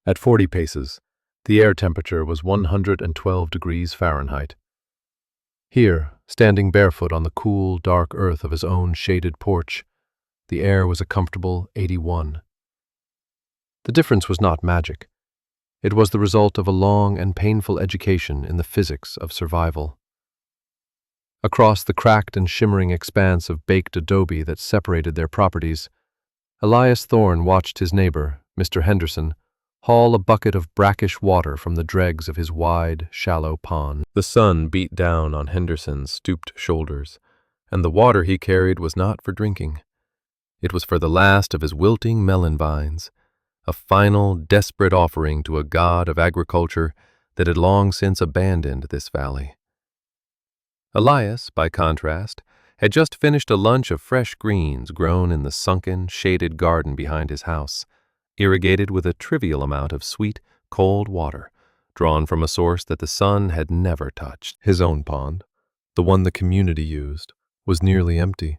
At 40 paces, the air temperature was 112 degrees Fahrenheit. Here, standing barefoot on the cool, dark earth of his own shaded porch, the air was a comfortable 81. The difference was not magic. It was the result of a long and painful education in the physics of survival. Across the cracked and shimmering expanse of baked adobe that separated their properties, Elias Thorne watched his neighbor, Mr. Henderson, haul a bucket of brackish water from the dregs of his wide, shallow pond. The sun beat down on Henderson's stooped shoulders, and the water he carried was not for drinking. It was for the last of his wilting melon vines, a final, desperate offering to a god of agriculture that had long since abandoned this valley. Elias, by contrast, had just finished a lunch of fresh greens grown in the sunken, shaded garden behind his house, irrigated with a trivial amount of sweet, cold water, drawn from a source that the sun had never touched. His own pond, the one the community used, was nearly empty,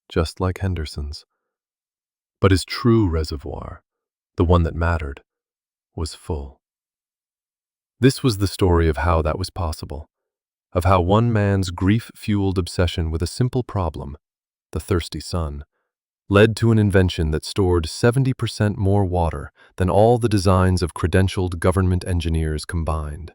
just like Henderson's. But his true reservoir, the one that mattered, was full. This was the story of how that was possible, of how one man's grief-fueled obsession with a simple problem, the thirsty sun, led to an invention that stored 70% more water than all the designs of credentialed government engineers combined.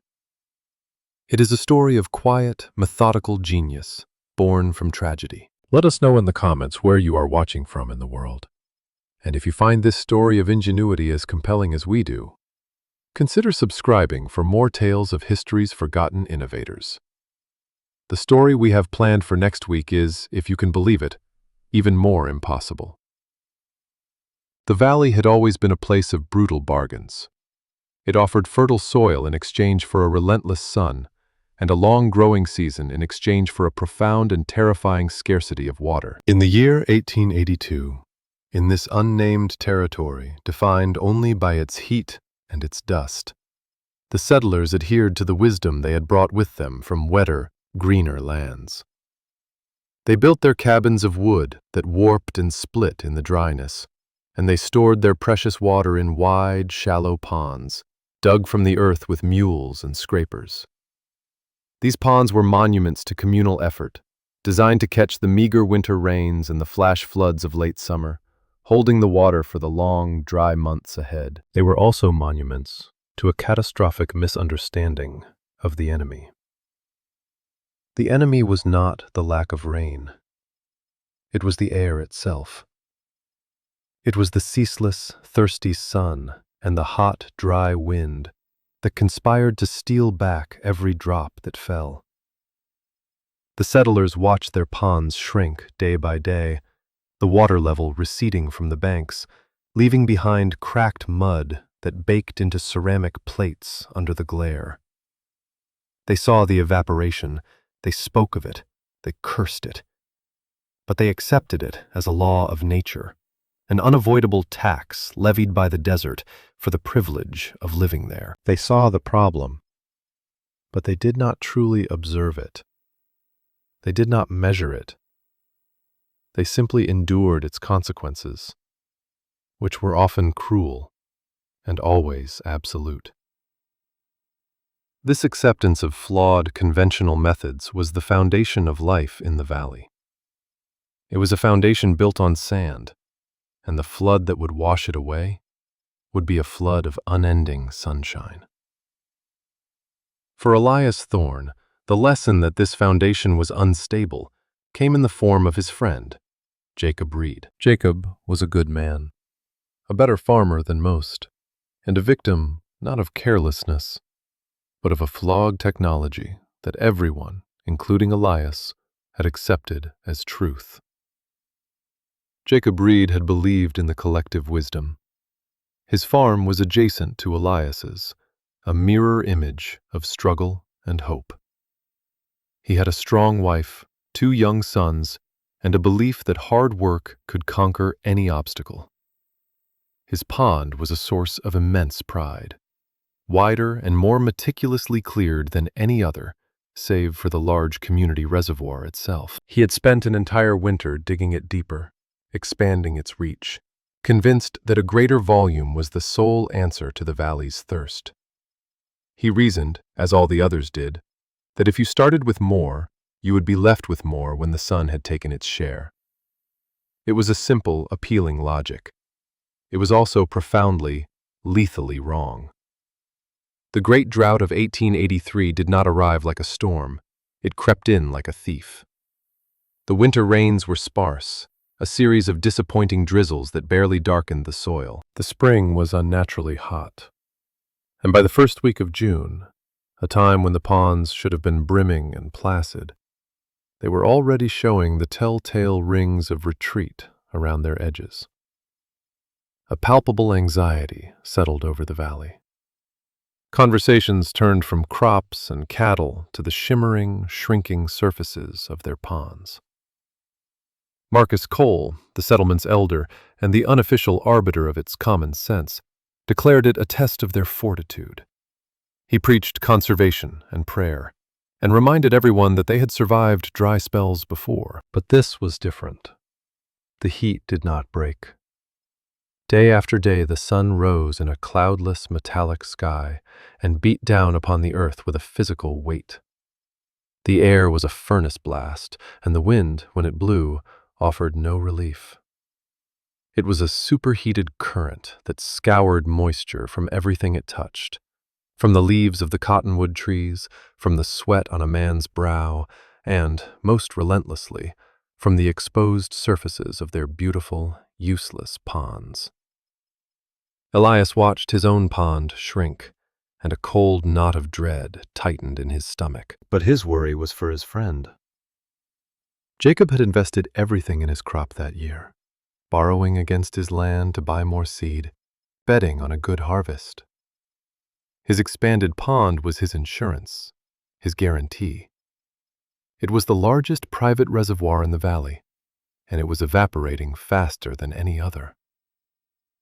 It is a story of quiet, methodical genius, born from tragedy. Let us know in the comments where you are watching from in the world. And if you find this story of ingenuity as compelling as we do, consider subscribing for more tales of history's forgotten innovators. The story we have planned for next week is, if you can believe it, even more impossible. The valley had always been a place of brutal bargains. It offered fertile soil in exchange for a relentless sun, and a long growing season in exchange for a profound and terrifying scarcity of water. In the year 1882, in this unnamed territory, defined only by its heat and its dust, the settlers adhered to the wisdom they had brought with them from wetter, greener lands. They built their cabins of wood that warped and split in the dryness, and they stored their precious water in wide, shallow ponds, dug from the earth with mules and scrapers. These ponds were monuments to communal effort, designed to catch the meager winter rains and the flash floods of late summer, holding the water for the long, dry months ahead. They were also monuments to a catastrophic misunderstanding of the enemy. The enemy was not the lack of rain. It was the air itself. It was the ceaseless, thirsty sun and the hot, dry wind that conspired to steal back every drop that fell. The settlers watched their ponds shrink day by day, the water level receding from the banks, leaving behind cracked mud that baked into ceramic plates under the glare. They saw the evaporation. They spoke of it, they cursed it, but they accepted it as a law of nature, an unavoidable tax levied by the desert for the privilege of living there. They saw the problem, but they did not truly observe it. They did not measure it. They simply endured its consequences, which were often cruel and always absolute. This acceptance of flawed, conventional methods was the foundation of life in the valley. It was a foundation built on sand, and the flood that would wash it away would be a flood of unending sunshine. For Elias Thorne, the lesson that this foundation was unstable came in the form of his friend, Jacob Reed. Jacob was a good man, a better farmer than most, and a victim not of carelessness, but of a flawed technology that everyone, including Elias, had accepted as truth. Jacob Reed had believed in the collective wisdom. His farm was adjacent to Elias's, a mirror image of struggle and hope. He had a strong wife, 2 young sons, and a belief that hard work could conquer any obstacle. His pond was a source of immense pride, wider and more meticulously cleared than any other, save for the large community reservoir itself. He had spent an entire winter digging it deeper, expanding its reach, convinced that a greater volume was the sole answer to the valley's thirst. He reasoned, as all the others did, that if you started with more, you would be left with more when the sun had taken its share. It was a simple, appealing logic. It was also profoundly, lethally wrong. The great drought of 1883 did not arrive like a storm. It crept in like a thief. The winter rains were sparse, a series of disappointing drizzles that barely darkened the soil. The spring was unnaturally hot. And by the first week of June, a time when the ponds should have been brimming and placid, they were already showing the telltale rings of retreat around their edges. A palpable anxiety settled over the valley. Conversations turned from crops and cattle to the shimmering, shrinking surfaces of their ponds. Marcus Cole, the settlement's elder and the unofficial arbiter of its common sense, declared it a test of their fortitude. He preached conservation and prayer, and reminded everyone that they had survived dry spells before. But this was different. The heat did not break. Day after day the sun rose in a cloudless, metallic sky and beat down upon the earth with a physical weight. The air was a furnace blast, and the wind, when it blew, offered no relief. It was a superheated current that scoured moisture from everything it touched, from the leaves of the cottonwood trees, from the sweat on a man's brow, and, most relentlessly, from the exposed surfaces of their beautiful, useless ponds. Elias watched his own pond shrink, and a cold knot of dread tightened in his stomach. But his worry was for his friend. Jacob had invested everything in his crop that year, borrowing against his land to buy more seed, betting on a good harvest. His expanded pond was his insurance, his guarantee. It was the largest private reservoir in the valley, and it was evaporating faster than any other.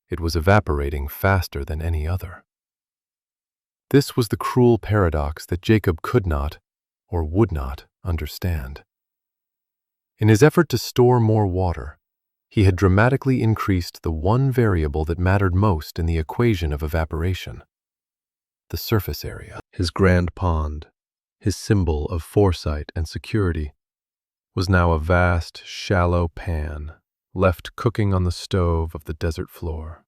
It was evaporating faster than any other. This was the cruel paradox that Jacob could not, or would not, understand. In his effort to store more water, he had dramatically increased the one variable that mattered most in the equation of evaporation: the surface area. His grand pond, his symbol of foresight and security, was now a vast, shallow pan left cooking on the stove of the desert floor.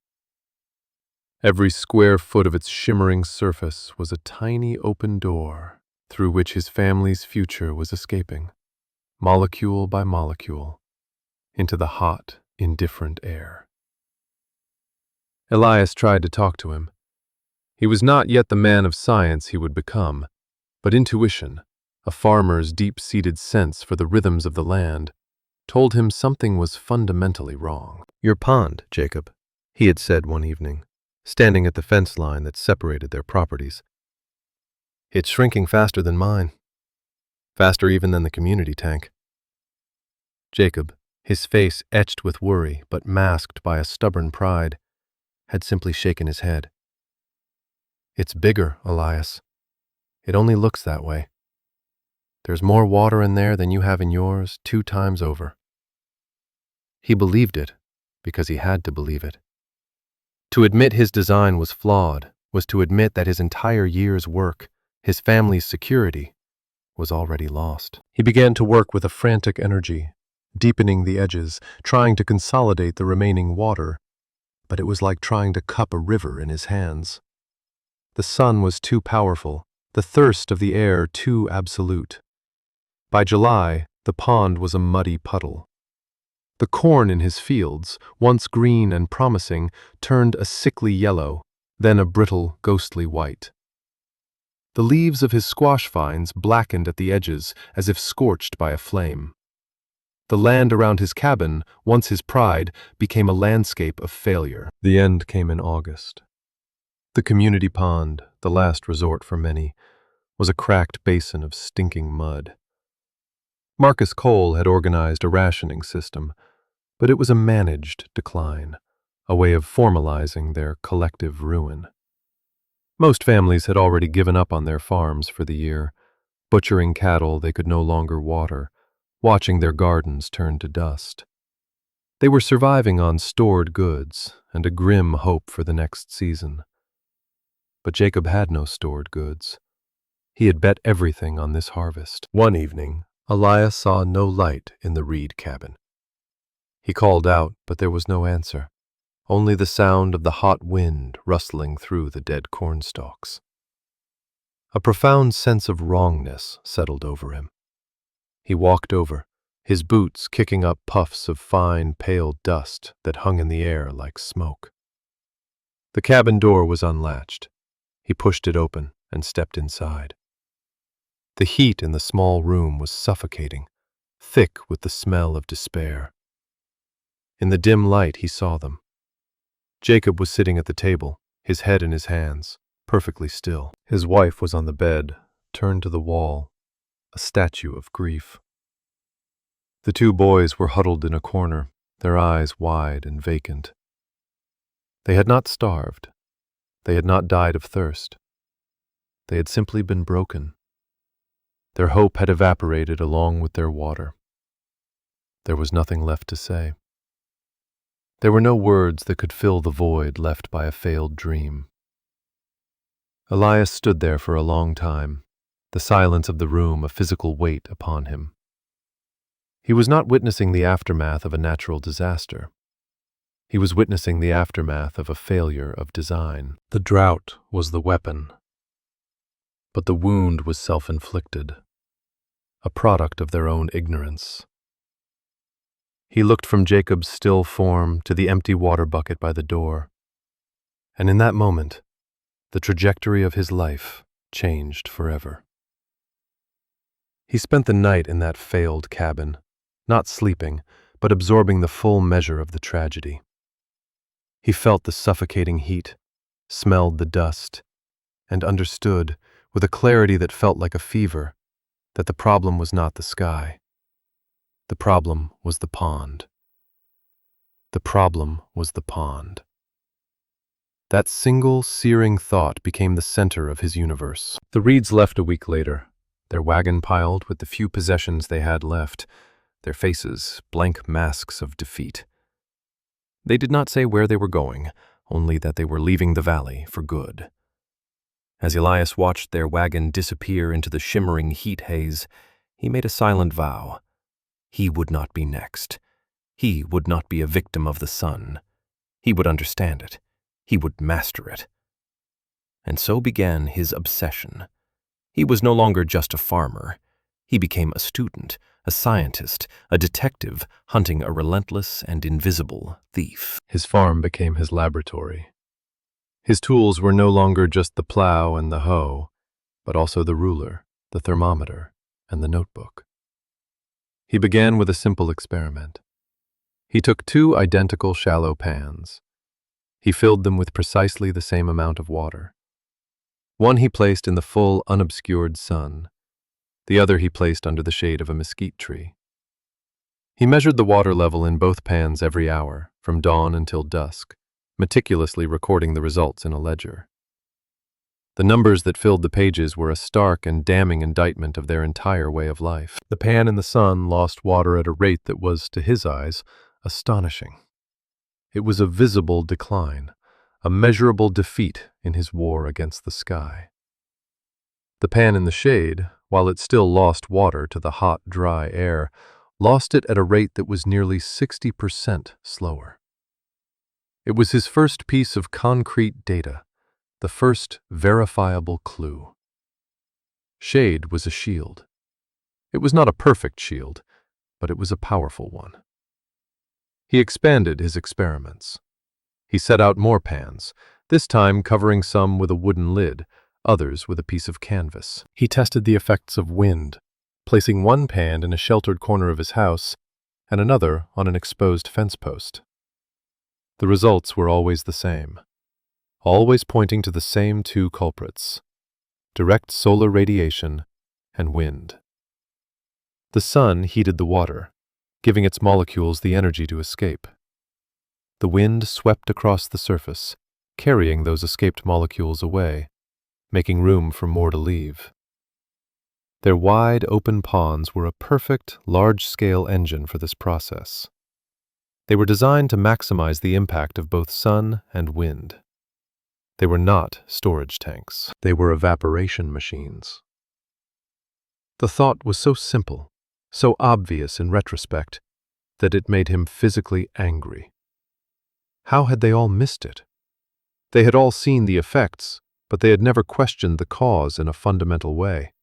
Every square foot of its shimmering surface was a tiny open door through which his family's future was escaping, molecule by molecule, into the hot, indifferent air. Elias tried to talk to him. He was not yet the man of science he would become, but intuition, a farmer's deep-seated sense for the rhythms of the land, told him something was fundamentally wrong. "Your pond, Jacob," he had said one evening, standing at the fence line that separated their properties. "It's shrinking faster than mine, faster even than the community tank." Jacob, his face etched with worry but masked by a stubborn pride, had simply shaken his head. "It's bigger, Elias. It only looks that way. There's more water in there than you have in yours 2 times over." He believed it because he had to believe it. To admit his design was flawed was to admit that his entire year's work, his family's security, was already lost. He began to work with a frantic energy, deepening the edges, trying to consolidate the remaining water, but it was like trying to cup a river in his hands. The sun was too powerful, the thirst of the air too absolute. By July, the pond was a muddy puddle. The corn in his fields, once green and promising, turned a sickly yellow, then a brittle, ghostly white. The leaves of his squash vines blackened at the edges as if scorched by a flame. The land around his cabin, once his pride, became a landscape of failure. The end came in August. The community pond, the last resort for many, was a cracked basin of stinking mud. Marcus Cole had organized a rationing system, but it was a managed decline, a way of formalizing their collective ruin. Most families had already given up on their farms for the year, butchering cattle they could no longer water, watching their gardens turn to dust. They were surviving on stored goods and a grim hope for the next season. But Jacob had no stored goods. He had bet everything on this harvest. One evening, Elias saw no light in the reed cabin. He called out, but there was no answer, only the sound of the hot wind rustling through the dead cornstalks. A profound sense of wrongness settled over him. He walked over, his boots kicking up puffs of fine, pale dust that hung in the air like smoke. The cabin door was unlatched. He pushed it open and stepped inside. The heat in the small room was suffocating, thick with the smell of despair. In the dim light he saw them. Jacob was sitting at the table, his head in his hands, perfectly still. His wife was on the bed, turned to the wall, a statue of grief. The two boys were huddled in a corner, their eyes wide and vacant. They had not starved. They had not died of thirst. They had simply been broken. Their hope had evaporated along with their water. There was nothing left to say. There were no words that could fill the void left by a failed dream. Elias stood there for a long time, the silence of the room a physical weight upon him. He was not witnessing the aftermath of a natural disaster. He was witnessing the aftermath of a failure of design. The drought was the weapon, but the wound was self-inflicted, a product of their own ignorance. He looked from Jacob's still form to the empty water bucket by the door, and in that moment, the trajectory of his life changed forever. He spent the night in that failed cabin, not sleeping, but absorbing the full measure of the tragedy. He felt the suffocating heat, smelled the dust, and understood, with a clarity that felt like a fever, that the problem was not the sky. The problem was the pond. The problem was the pond. That single, searing thought became the center of his universe. The Reeds left a week later, their wagon piled with the few possessions they had left, their faces blank masks of defeat. They did not say where they were going, only that they were leaving the valley for good. As Elias watched their wagon disappear into the shimmering heat haze, he made a silent vow. He would not be next. He would not be a victim of the sun. He would understand it. He would master it. And so began his obsession. He was no longer just a farmer. He became a student, a scientist, a detective, hunting a relentless and invisible thief. His farm became his laboratory. His tools were no longer just the plow and the hoe, but also the ruler, the thermometer, and the notebook. He began with a simple experiment. He took two identical shallow pans. He filled them with precisely the same amount of water. One he placed in the full, unobscured sun. The other he placed under the shade of a mesquite tree. He measured the water level in both pans every hour, from dawn until dusk, meticulously recording the results in a ledger. The numbers that filled the pages were a stark and damning indictment of their entire way of life. The pan in the sun lost water at a rate that was, to his eyes, astonishing. It was a visible decline, a measurable defeat in his war against the sky. The pan in the shade, while it still lost water to the hot, dry air, lost it at a rate that was nearly 60% slower. It was his first piece of concrete data, the first verifiable clue. Shade was a shield. It was not a perfect shield, but it was a powerful one. He expanded his experiments. He set out more pans, this time covering some with a wooden lid, others with a piece of canvas. He tested the effects of wind, placing one pan in a sheltered corner of his house and another on an exposed fence post. The results were always the same, always pointing to the same two culprits: direct solar radiation and wind. The sun heated the water, giving its molecules the energy to escape. The wind swept across the surface, carrying those escaped molecules away, making room for more to leave. Their wide, open ponds were a perfect, large-scale engine for this process. They were designed to maximize the impact of both sun and wind. They were not storage tanks. They were evaporation machines. The thought was so simple, so obvious in retrospect, that it made him physically angry. How had they all missed it? They had all seen the effects, but they had never questioned the cause in a fundamental way.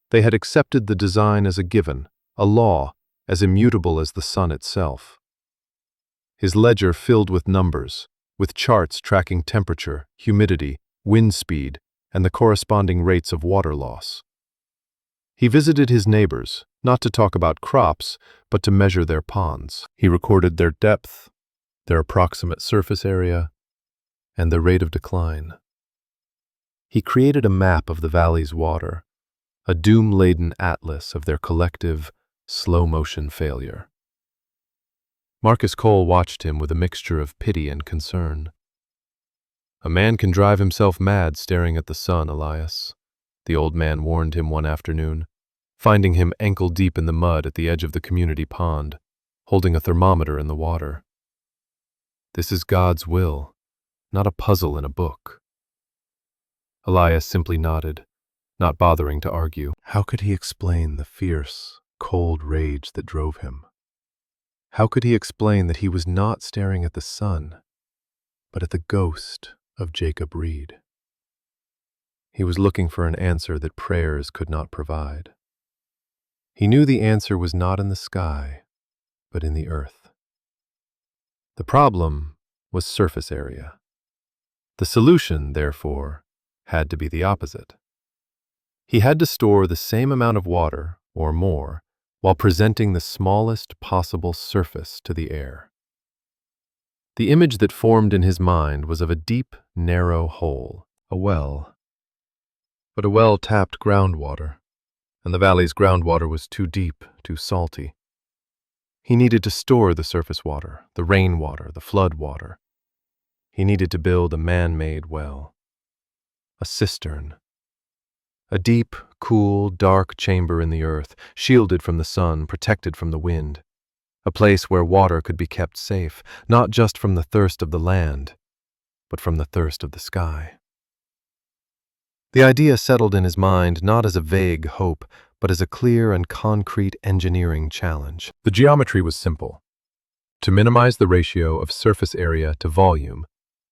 They had accepted the design as a given, a law, as immutable as the sun itself. His ledger filled with numbers, with charts tracking temperature, humidity, wind speed, and the corresponding rates of water loss. He visited his neighbors, not to talk about crops, but to measure their ponds. He recorded their depth, their approximate surface area, and the rate of decline. He created a map of the valley's water, a doom-laden atlas of their collective, slow-motion failure. Marcus Cole watched him with a mixture of pity and concern. "A man can drive himself mad staring at the sun, Elias," the old man warned him one afternoon, finding him ankle-deep in the mud at the edge of the community pond, holding a thermometer in the water. "This is God's will, not a puzzle in a book." Elias simply nodded, not bothering to argue. How could he explain the fierce, cold rage that drove him? How could he explain that he was not staring at the sun, but at the ghost of Jacob Reed? He was looking for an answer that prayers could not provide. He knew the answer was not in the sky, but in the earth. The problem was surface area. The solution, therefore, had to be the opposite. He had to store the same amount of water, or more, while presenting the smallest possible surface to the air. The image that formed in his mind was of a deep, narrow hole, a well. But a well tapped groundwater, and the valley's groundwater was too deep, too salty. He needed to store the surface water, the rainwater, the flood water. He needed to build a man-made well, a cistern. A deep, cool, dark chamber in the earth, shielded from the sun, protected from the wind. A place where water could be kept safe, not just from the thirst of the land, but from the thirst of the sky. The idea settled in his mind not as a vague hope, but as a clear and concrete engineering challenge. The geometry was simple. To minimize the ratio of surface area to volume,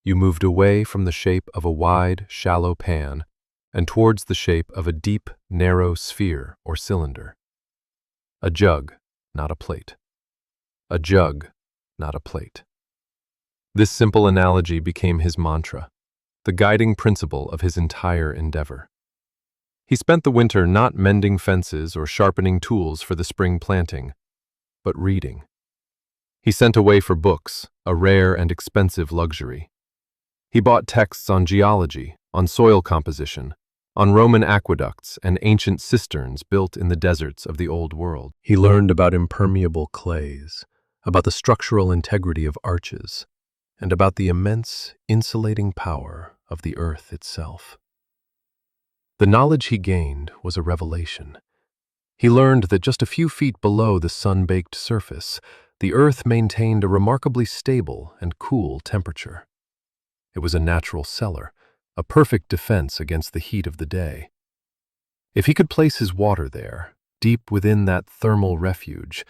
you moved away from the shape of a wide, shallow pan and towards the shape of a deep, narrow sphere or cylinder. A jug, not a plate. A jug, not a plate. This simple analogy became his mantra, the guiding principle of his entire endeavor. He spent the winter not mending fences or sharpening tools for the spring planting, but reading. He sent away for books, a rare and expensive luxury. He bought texts on geology, on soil composition, on Roman aqueducts and ancient cisterns built in the deserts of the Old World. He learned about impermeable clays, about the structural integrity of arches, and about the immense insulating power of the earth itself. The knowledge he gained was a revelation. He learned that just a few feet below the sun-baked surface, the earth maintained a remarkably stable and cool temperature. It was a natural cellar, a perfect defense against the heat of the day. If he could place his water there, deep within that thermal refuge,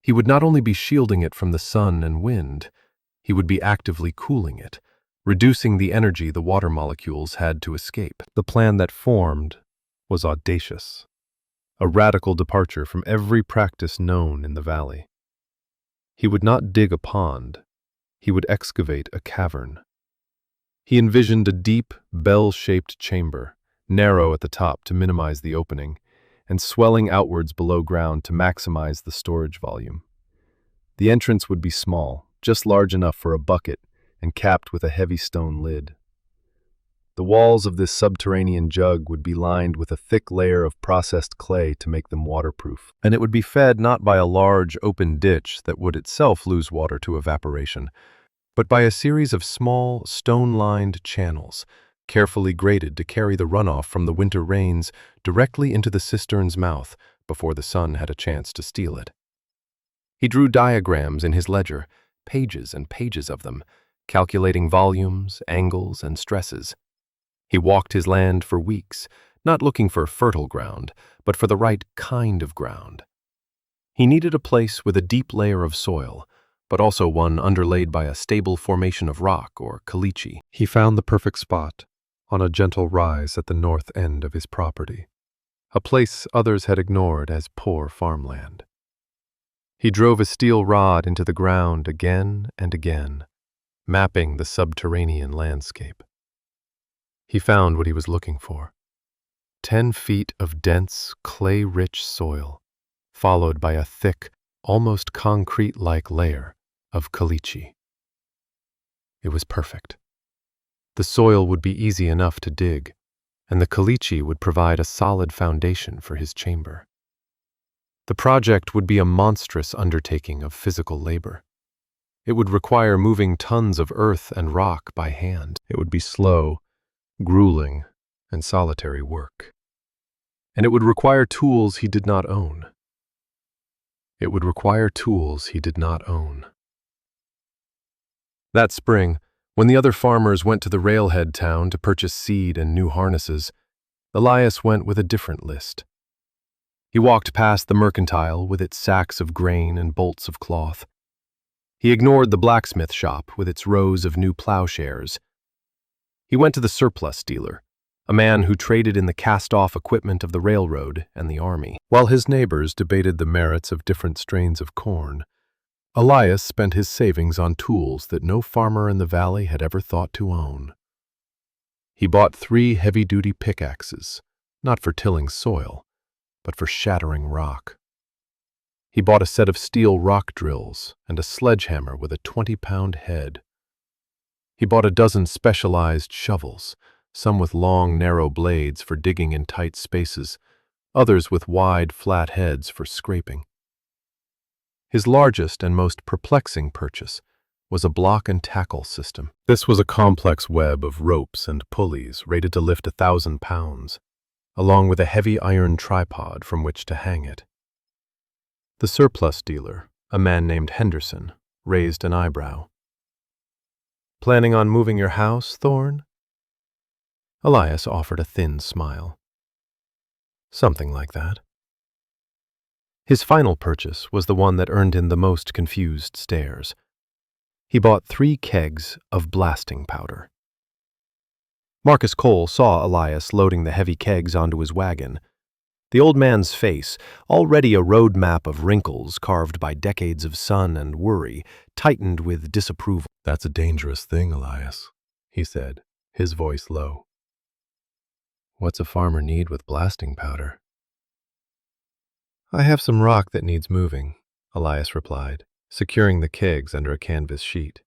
he would not only be shielding it from the sun and wind, he would be actively cooling it, reducing the energy the water molecules had to escape. The plan that formed was audacious, a radical departure from every practice known in the valley. He would not dig a pond, he would excavate a cavern. He envisioned a deep, bell-shaped chamber, narrow at the top to minimize the opening, and swelling outwards below ground to maximize the storage volume. The entrance would be small, just large enough for a bucket, and capped with a heavy stone lid. The walls of this subterranean jug would be lined with a thick layer of processed clay to make them waterproof, and it would be fed not by a large, open ditch that would itself lose water to evaporation, but by a series of small, stone-lined channels, carefully graded to carry the runoff from the winter rains directly into the cistern's mouth before the sun had a chance to steal it. He drew diagrams in his ledger, pages and pages of them, calculating volumes, angles, and stresses. He walked his land for weeks, not looking for fertile ground, but for the right kind of ground. He needed a place with a deep layer of soil, but also one underlaid by a stable formation of rock or caliche. He found the perfect spot, on a gentle rise at the north end of his property, a place others had ignored as poor farmland. He drove a steel rod into the ground again and again, mapping the subterranean landscape. He found what he was looking for: 10 feet of dense, clay-rich soil, followed by a thick, almost concrete-like layer of caliche. It was perfect. The soil would be easy enough to dig, and the caliche would provide a solid foundation for his chamber. The project would be a monstrous undertaking of physical labor. It would require moving tons of earth and rock by hand. It would be slow, grueling, and solitary work. And it would require tools he did not own. That spring, when the other farmers went to the railhead town to purchase seed and new harnesses, Elias went with a different list. He walked past the mercantile with its sacks of grain and bolts of cloth. He ignored the blacksmith shop with its rows of new plowshares. He went to the surplus dealer, a man who traded in the cast-off equipment of the railroad and the army. While his neighbors debated the merits of different strains of corn, Elias spent his savings on tools that no farmer in the valley had ever thought to own. He bought 3 heavy-duty pickaxes, not for tilling soil, but for shattering rock. He bought a set of steel rock drills and a sledgehammer with a 20-pound head. He bought a dozen specialized shovels, some with long, narrow blades for digging in tight spaces, others with wide, flat heads for scraping. His largest and most perplexing purchase was a block and tackle system. This was a complex web of ropes and pulleys rated to lift 1,000 pounds, along with a heavy iron tripod from which to hang it. The surplus dealer, a man named Henderson, raised an eyebrow. "Planning on moving your house, Thorne?" Elias offered a thin smile. "Something like that." His final purchase was the one that earned him the most confused stares. He bought 3 kegs of blasting powder. Marcus Cole saw Elias loading the heavy kegs onto his wagon. The old man's face, already a road map of wrinkles carved by decades of sun and worry, tightened with disapproval. "That's a dangerous thing, Elias," he said, his voice low. "What's a farmer need with blasting powder?" "I have some rock that needs moving," Elias replied, securing the kegs under a canvas sheet.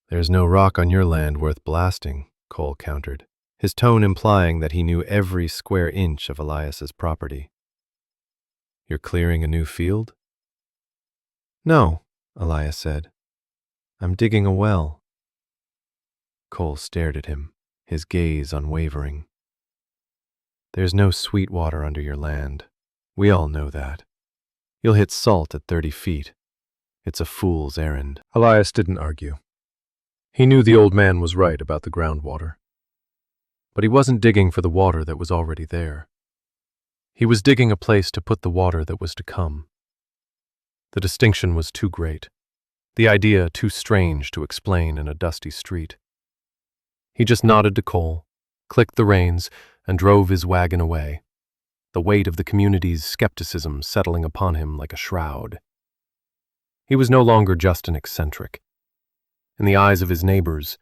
"There's no rock on your land worth blasting," Cole countered, his tone implying that he knew every square inch of Elias's property. "You're clearing a new field?" "No," Elias said. "I'm digging a well." Cole stared at him, his gaze unwavering. "There's no sweet water under your land. We all know that. You'll hit salt at 30 feet. It's a fool's errand." Elias didn't argue. He knew the old man was right about the groundwater. But he wasn't digging for the water that was already there. He was digging a place to put the water that was to come. The distinction was too great, the idea too strange to explain in a dusty street. He just nodded to Cole, clicked the reins, and drove his wagon away, the weight of the community's skepticism settling upon him like a shroud. He was no longer just an eccentric. In the eyes of his neighbors,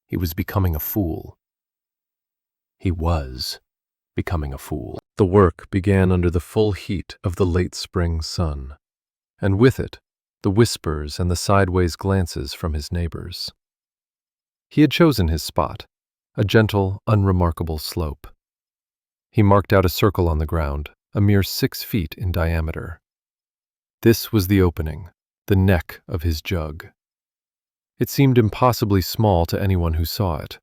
he was becoming a fool. He was becoming a fool. The work began under the full heat of the late spring sun, and with it, the whispers and the sideways glances from his neighbors. He had chosen his spot, a gentle, unremarkable slope. He marked out a circle on the ground, a mere 6 feet in diameter. This was the opening, the neck of his jug. It seemed impossibly small to anyone who saw it.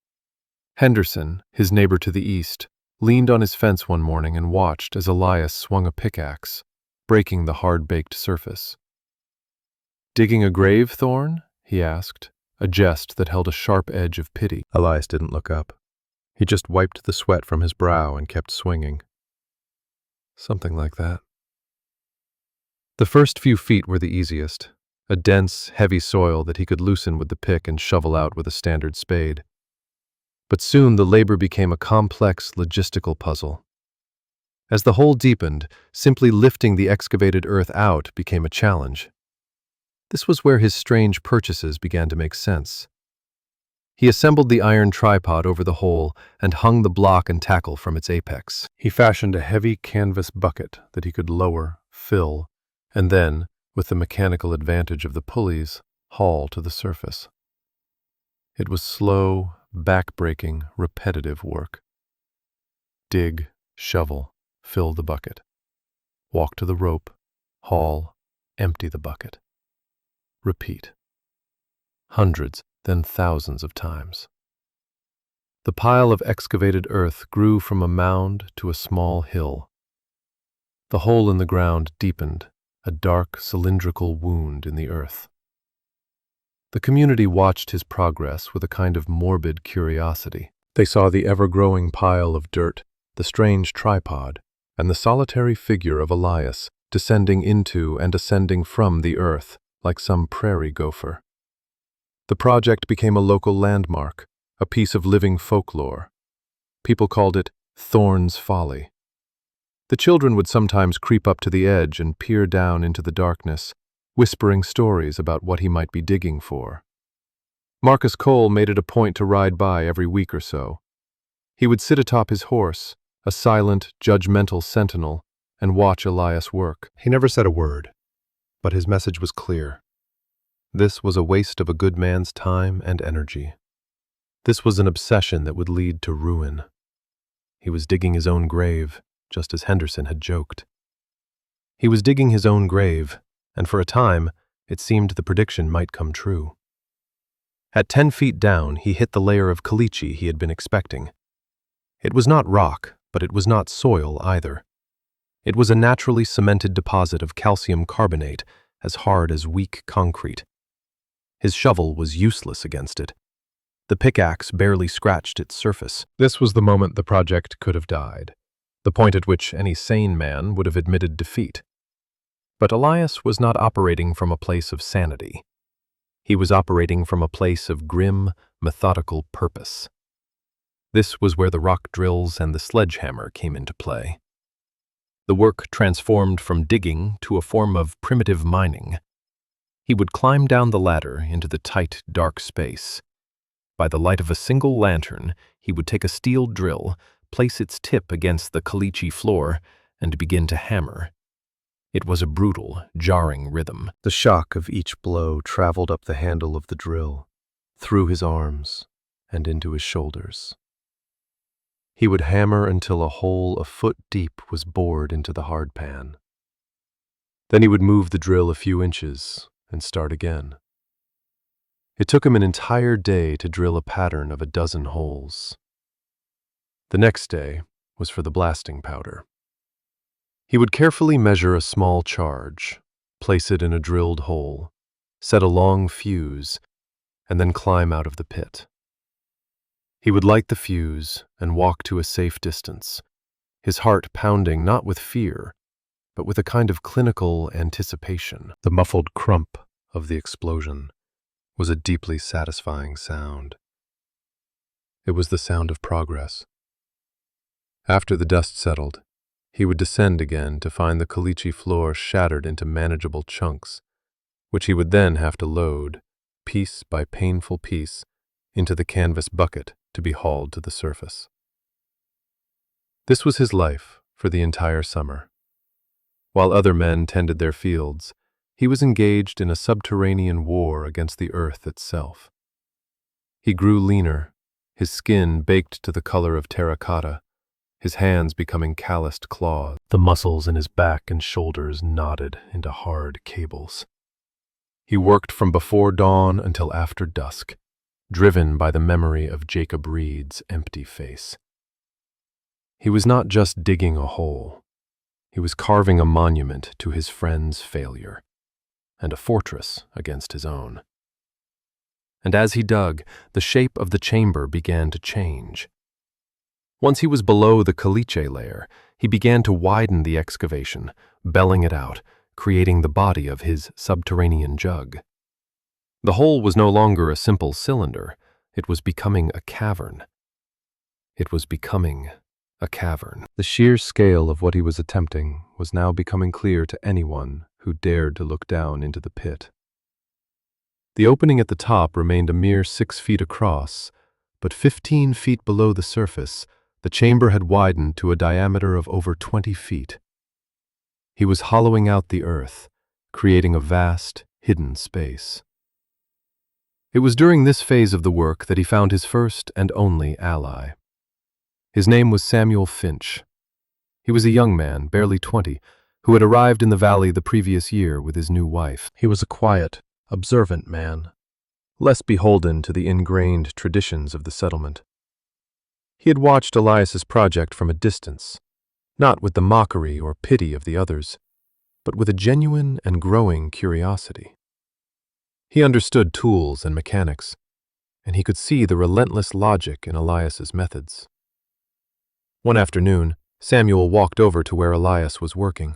Henderson, his neighbor to the east, leaned on his fence one morning and watched as Elias swung a pickaxe, breaking the hard-baked surface. "Digging a grave, Thorn?" he asked, a jest that held a sharp edge of pity. Elias didn't look up. He just wiped the sweat from his brow and kept swinging. "Something like that." The first few feet were the easiest, a dense, heavy soil that he could loosen with the pick and shovel out with a standard spade. But soon the labor became a complex logistical puzzle. As the hole deepened, simply lifting the excavated earth out became a challenge. This was where his strange purchases began to make sense. He assembled the iron tripod over the hole and hung the block and tackle from its apex. He fashioned a heavy canvas bucket that he could lower, fill, and then, with the mechanical advantage of the pulleys, haul to the surface. It was slow, back-breaking, repetitive work. Dig, shovel, fill the bucket. Walk to the rope, haul, empty the bucket. Repeat. Hundreds, then thousands of times. The pile of excavated earth grew from a mound to a small hill. The hole in the ground deepened, a dark, cylindrical wound in the earth. The community watched his progress with a kind of morbid curiosity. They saw the ever-growing pile of dirt, the strange tripod, and the solitary figure of Elias descending into and ascending from the earth like some prairie gopher. The project became a local landmark, a piece of living folklore. People called it Thorn's Folly. The children would sometimes creep up to the edge and peer down into the darkness, whispering stories about what he might be digging for. Marcus Cole made it a point to ride by every week or so. He would sit atop his horse, a silent, judgmental sentinel, and watch Elias work. He never said a word, but his message was clear. This was a waste of a good man's time and energy. This was an obsession that would lead to ruin. He was digging his own grave, just as Henderson had joked. He was digging his own grave, and for a time, it seemed the prediction might come true. At 10 feet down, he hit the layer of caliche he had been expecting. It was not rock, but it was not soil either. It was a naturally cemented deposit of calcium carbonate, as hard as weak concrete. His shovel was useless against it. The pickaxe barely scratched its surface. This was the moment the project could have died, the point at which any sane man would have admitted defeat. But Elias was not operating from a place of sanity. He was operating from a place of grim, methodical purpose. This was where the rock drills and the sledgehammer came into play. The work transformed from digging to a form of primitive mining. He would climb down the ladder into the tight, dark space. By the light of a single lantern, he would take a steel drill, place its tip against the caliche floor, and begin to hammer. It was a brutal, jarring rhythm. The shock of each blow traveled up the handle of the drill, through his arms, and into his shoulders. He would hammer until a hole a foot deep was bored into the hard pan. Then he would move the drill a few inches and start again. It took him an entire day to drill a pattern of 12 holes. The next day was for the blasting powder. He would carefully measure a small charge, place it in a drilled hole, set a long fuse, and then climb out of the pit. He would light the fuse and walk to a safe distance, his heart pounding not with fear, but with a kind of clinical anticipation. The muffled crump of the explosion was a deeply satisfying sound. It was the sound of progress. After the dust settled, he would descend again to find the caliche floor shattered into manageable chunks, which he would then have to load, piece by painful piece, into the canvas bucket to be hauled to the surface. This was his life for the entire summer. While other men tended their fields, he was engaged in a subterranean war against the earth itself. He grew leaner, his skin baked to the color of terracotta, his hands becoming calloused claws. The muscles in his back and shoulders knotted into hard cables. He worked from before dawn until after dusk, driven by the memory of Jacob Reed's empty face. He was not just digging a hole. He was carving a monument to his friend's failure, and a fortress against his own. And as he dug, the shape of the chamber began to change. Once he was below the caliche layer, he began to widen the excavation, belling it out, creating the body of his subterranean jug. The hole was no longer a simple cylinder. It was becoming a cavern. It was becoming a cavern. The sheer scale of what he was attempting was now becoming clear to anyone who dared to look down into the pit. The opening at the top remained a mere 6 feet across, but 15 feet below the surface, the chamber had widened to a diameter of over 20 feet. He was hollowing out the earth, creating a vast, hidden space. It was during this phase of the work that he found his first and only ally. His name was Samuel Finch. He was a young man, barely 20, who had arrived in the valley the previous year with his new wife. He was a quiet, observant man, less beholden to the ingrained traditions of the settlement. He had watched Elias's project from a distance, not with the mockery or pity of the others, but with a genuine and growing curiosity. He understood tools and mechanics, and he could see the relentless logic in Elias's methods. One afternoon, Samuel walked over to where Elias was working.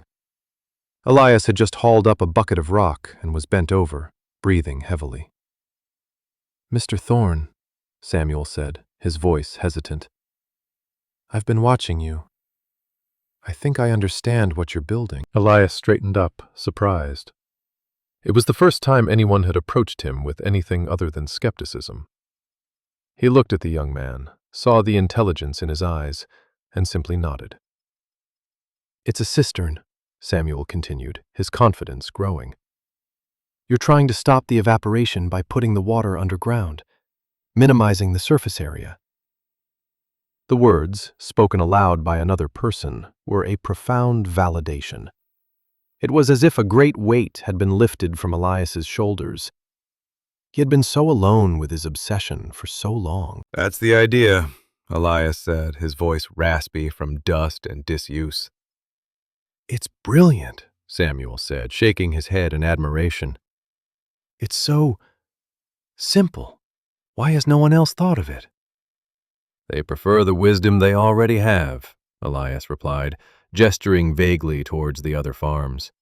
Elias had just hauled up a bucket of rock and was bent over, breathing heavily. "Mr. Thorne," Samuel said, his voice hesitant, "I've been watching you. I think I understand what you're building." Elias straightened up, surprised. It was the first time anyone had approached him with anything other than skepticism. He looked at the young man, saw the intelligence in his eyes, and simply nodded. "It's a cistern," Samuel continued, his confidence growing. "You're trying to stop the evaporation by putting the water underground, minimizing the surface area." The words, spoken aloud by another person, were a profound validation. It was as if a great weight had been lifted from Elias's shoulders. He had been so alone with his obsession for so long. "That's the idea," Elias said, his voice raspy from dust and disuse. "It's brilliant," Samuel said, shaking his head in admiration. "It's so simple. Why has no one else thought of it?" "They prefer the wisdom they already have," Elias replied, gesturing vaguely towards the other farms.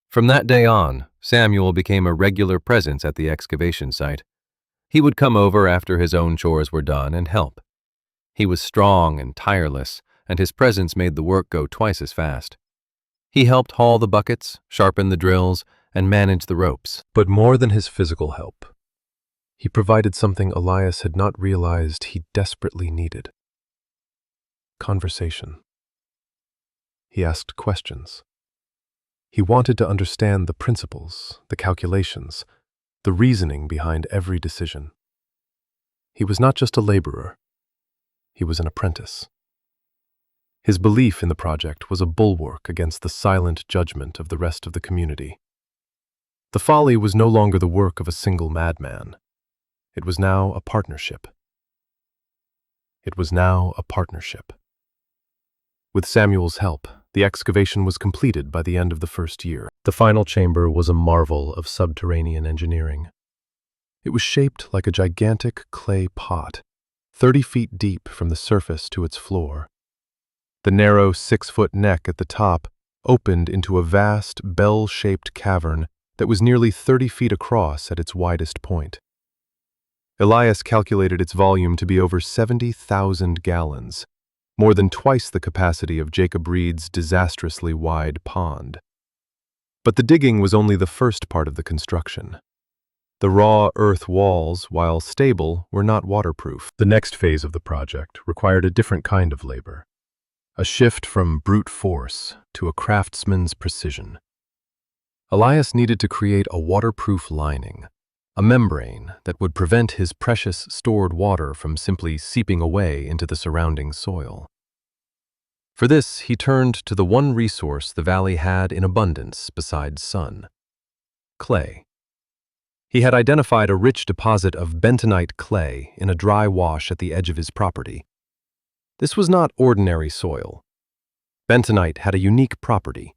From that day on, Samuel became a regular presence at the excavation site. He would come over after his own chores were done and help. He was strong and tireless, and his presence made the work go twice as fast. He helped haul the buckets, sharpen the drills, and manage the ropes. But more than his physical help, he provided something Elias had not realized he desperately needed. Conversation. He asked questions. He wanted to understand the principles, the calculations, the reasoning behind every decision. He was not just a laborer. He was an apprentice. His belief in the project was a bulwark against the silent judgment of the rest of the community. The folly was no longer the work of a single madman. It was now a partnership. It was now a partnership. With Samuel's help, the excavation was completed by the end of the first year. The final chamber was a marvel of subterranean engineering. It was shaped like a gigantic clay pot, 30 feet deep from the surface to its floor. The narrow 6-foot neck at the top opened into a vast, bell-shaped cavern that was nearly 30 feet across at its widest point. Elias calculated its volume to be over 70,000 gallons, more than twice the capacity of Jacob Reed's disastrously wide pond. But the digging was only the first part of the construction. The raw earth walls, while stable, were not waterproof. The next phase of the project required a different kind of labor, a shift from brute force to a craftsman's precision. Elias needed to create a waterproof lining, a membrane that would prevent his precious stored water from simply seeping away into the surrounding soil. For this, he turned to the one resource the valley had in abundance besides sun: clay. He had identified a rich deposit of bentonite clay in a dry wash at the edge of his property. This was not ordinary soil. Bentonite had a unique property.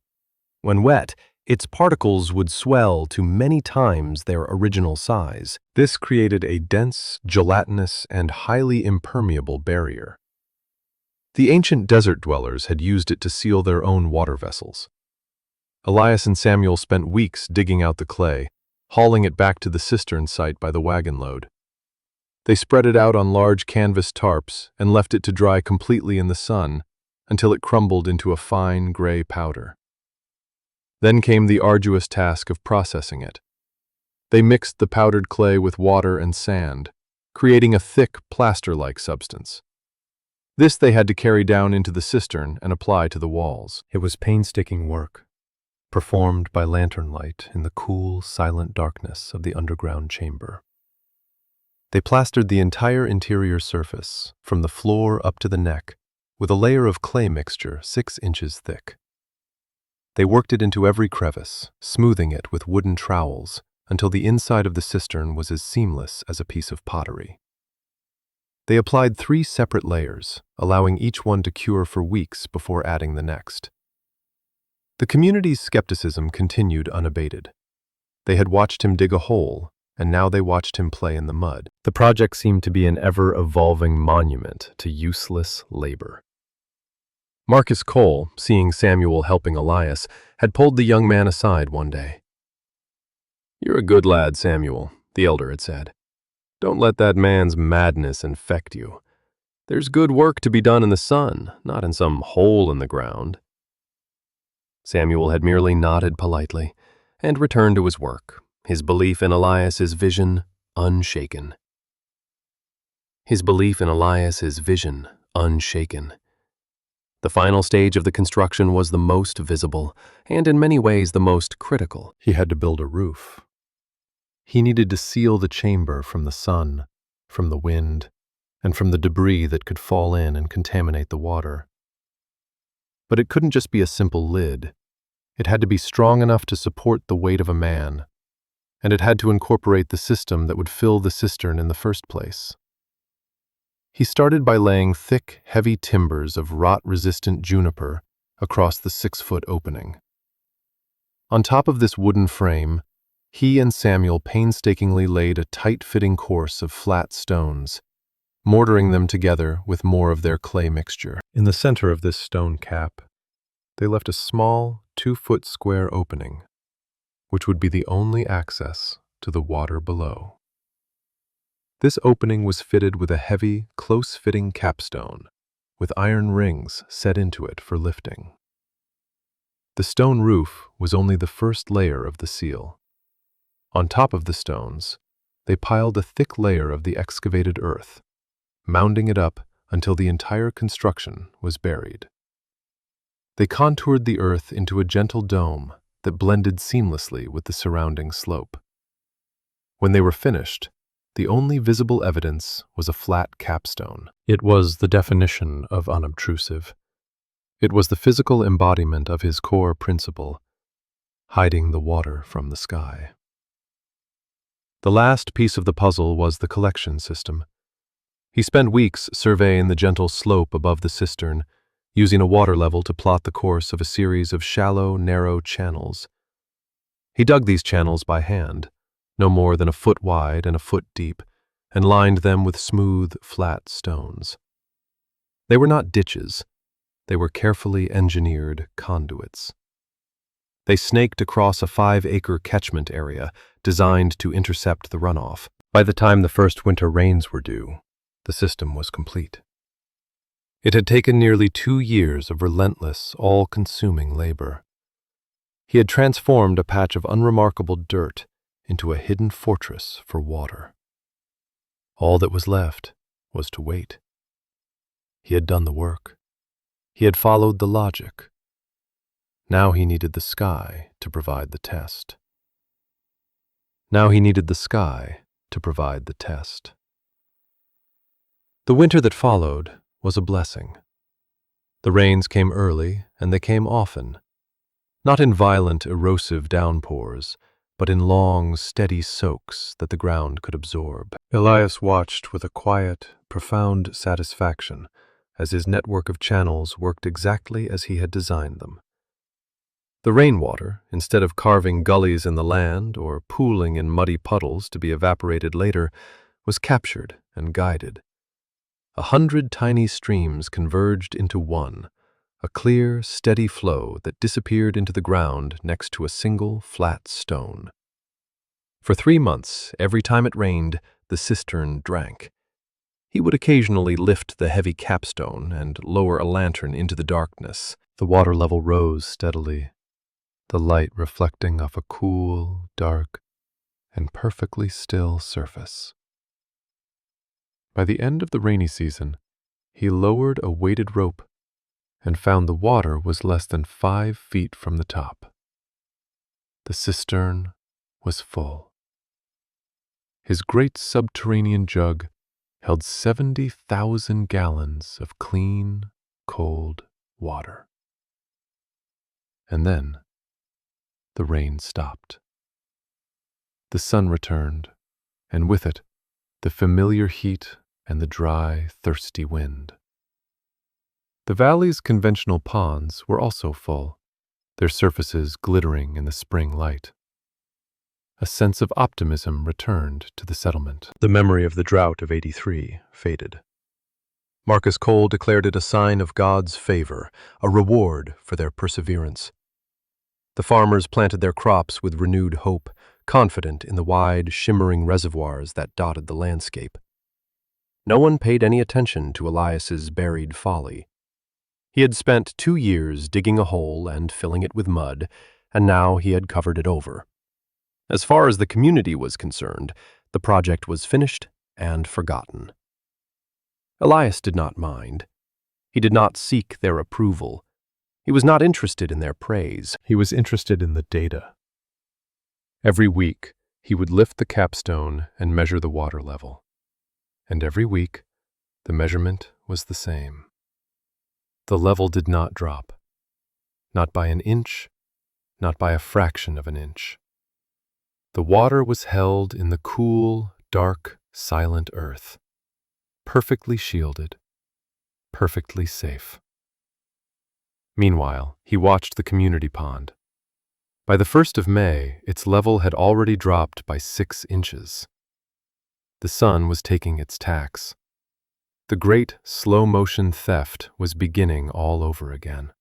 When wet, its particles would swell to many times their original size. This created a dense, gelatinous, and highly impermeable barrier. The ancient desert dwellers had used it to seal their own water vessels. Elias and Samuel spent weeks digging out the clay, hauling it back to the cistern site by the wagon load. They spread it out on large canvas tarps and left it to dry completely in the sun until it crumbled into a fine gray powder. Then came the arduous task of processing it. They mixed the powdered clay with water and sand, creating a thick, plaster-like substance. This they had to carry down into the cistern and apply to the walls. It was painstaking work, performed by lantern light in the cool, silent darkness of the underground chamber. They plastered the entire interior surface, from the floor up to the neck, with a layer of clay mixture 6 inches thick. They worked it into every crevice, smoothing it with wooden trowels until the inside of the cistern was as seamless as a piece of pottery. They applied 3 separate layers, allowing each one to cure for weeks before adding the next. The community's skepticism continued unabated. They had watched him dig a hole, and now they watched him play in the mud. The project seemed to be an ever-evolving monument to useless labor. Marcus Cole, seeing Samuel helping Elias, had pulled the young man aside one day. "You're a good lad, Samuel," the elder had said. "Don't let that man's madness infect you. There's good work to be done in the sun, not in some hole in the ground." Samuel had merely nodded politely and returned to his work, his belief in Elias's vision unshaken. His belief in Elias's vision unshaken. The final stage of the construction was the most visible, and in many ways the most critical. He had to build a roof. He needed to seal the chamber from the sun, from the wind, and from the debris that could fall in and contaminate the water. But it couldn't just be a simple lid. It had to be strong enough to support the weight of a man, and it had to incorporate the system that would fill the cistern in the first place. He started by laying thick, heavy timbers of rot-resistant juniper across the 6-foot opening. On top of this wooden frame, he and Samuel painstakingly laid a tight-fitting course of flat stones, mortaring them together with more of their clay mixture. In the center of this stone cap, they left a small, 2-foot square opening, which would be the only access to the water below. This opening was fitted with a heavy, close-fitting capstone, with iron rings set into it for lifting. The stone roof was only the first layer of the seal. On top of the stones, they piled a thick layer of the excavated earth, mounding it up until the entire construction was buried. They contoured the earth into a gentle dome that blended seamlessly with the surrounding slope. When they were finished, the only visible evidence was a flat capstone. It was the definition of unobtrusive. It was the physical embodiment of his core principle, hiding the water from the sky. The last piece of the puzzle was the collection system. He spent weeks surveying the gentle slope above the cistern, using a water level to plot the course of a series of shallow, narrow channels. He dug these channels by hand, no more than a foot wide and a foot deep, and lined them with smooth, flat stones. They were not ditches. They were carefully engineered conduits. They snaked across a 5-acre catchment area designed to intercept the runoff. By the time the first winter rains were due, the system was complete. It had taken nearly 2 years of relentless, all-consuming labor. He had transformed a patch of unremarkable dirt into a hidden fortress for water. All that was left was to wait. He had done the work. He had followed the logic. Now he needed the sky to provide the test. Now he needed the sky to provide the test. The winter that followed was a blessing. The rains came early and they came often, not in violent, erosive downpours, but in long, steady soaks that the ground could absorb. Elias watched with a quiet, profound satisfaction as his network of channels worked exactly as he had designed them. The rainwater, instead of carving gullies in the land or pooling in muddy puddles to be evaporated later, was captured and guided. 100 tiny streams converged into one, a clear, steady flow that disappeared into the ground next to a single, flat stone. For 3 months, every time it rained, the cistern drank. He would occasionally lift the heavy capstone and lower a lantern into the darkness. The water level rose steadily, the light reflecting off a cool, dark, and perfectly still surface. By the end of the rainy season, he lowered a weighted rope and found the water was less than 5 feet from the top. The cistern was full. His great subterranean jug held 70,000 gallons of clean, cold water. And then the rain stopped. The sun returned, and with it, the familiar heat and the dry, thirsty wind. The valley's conventional ponds were also full, their surfaces glittering in the spring light. A sense of optimism returned to the settlement. The memory of the drought of '83 faded. Marcus Cole declared it a sign of God's favor, a reward for their perseverance. The farmers planted their crops with renewed hope, confident in the wide, shimmering reservoirs that dotted the landscape. No one paid any attention to Elias's buried folly. He had spent 2 years digging a hole and filling it with mud, and now he had covered it over. As far as the community was concerned, the project was finished and forgotten. Elias did not mind. He did not seek their approval. He was not interested in their praise. He was interested in the data. Every week, he would lift the capstone and measure the water level. And every week, the measurement was the same. The level did not drop. Not by an inch, not by a fraction of an inch. The water was held in the cool, dark, silent earth, perfectly shielded, perfectly safe. Meanwhile, he watched the community pond. By the 1st of May, its level had already dropped by 6 inches. The sun was taking its tax. The great slow-motion theft was beginning all over again.